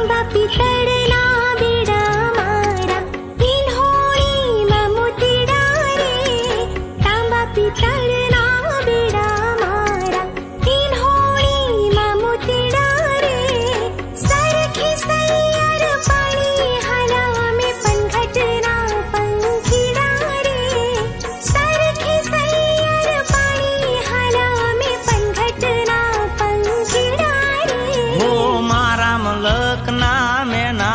तांबा पितळला बिडा मारा इन्होळी ममुतिडा रे तांबा पितळला बिडा मारा इन्होळी ममुतिडा रे सारखी सैयार पाणी हाला में पनघटना पंखिडा रे सारखी सैयार पाणी हाला में पनघटना पंखिडा रे हो मारा मलकना मेना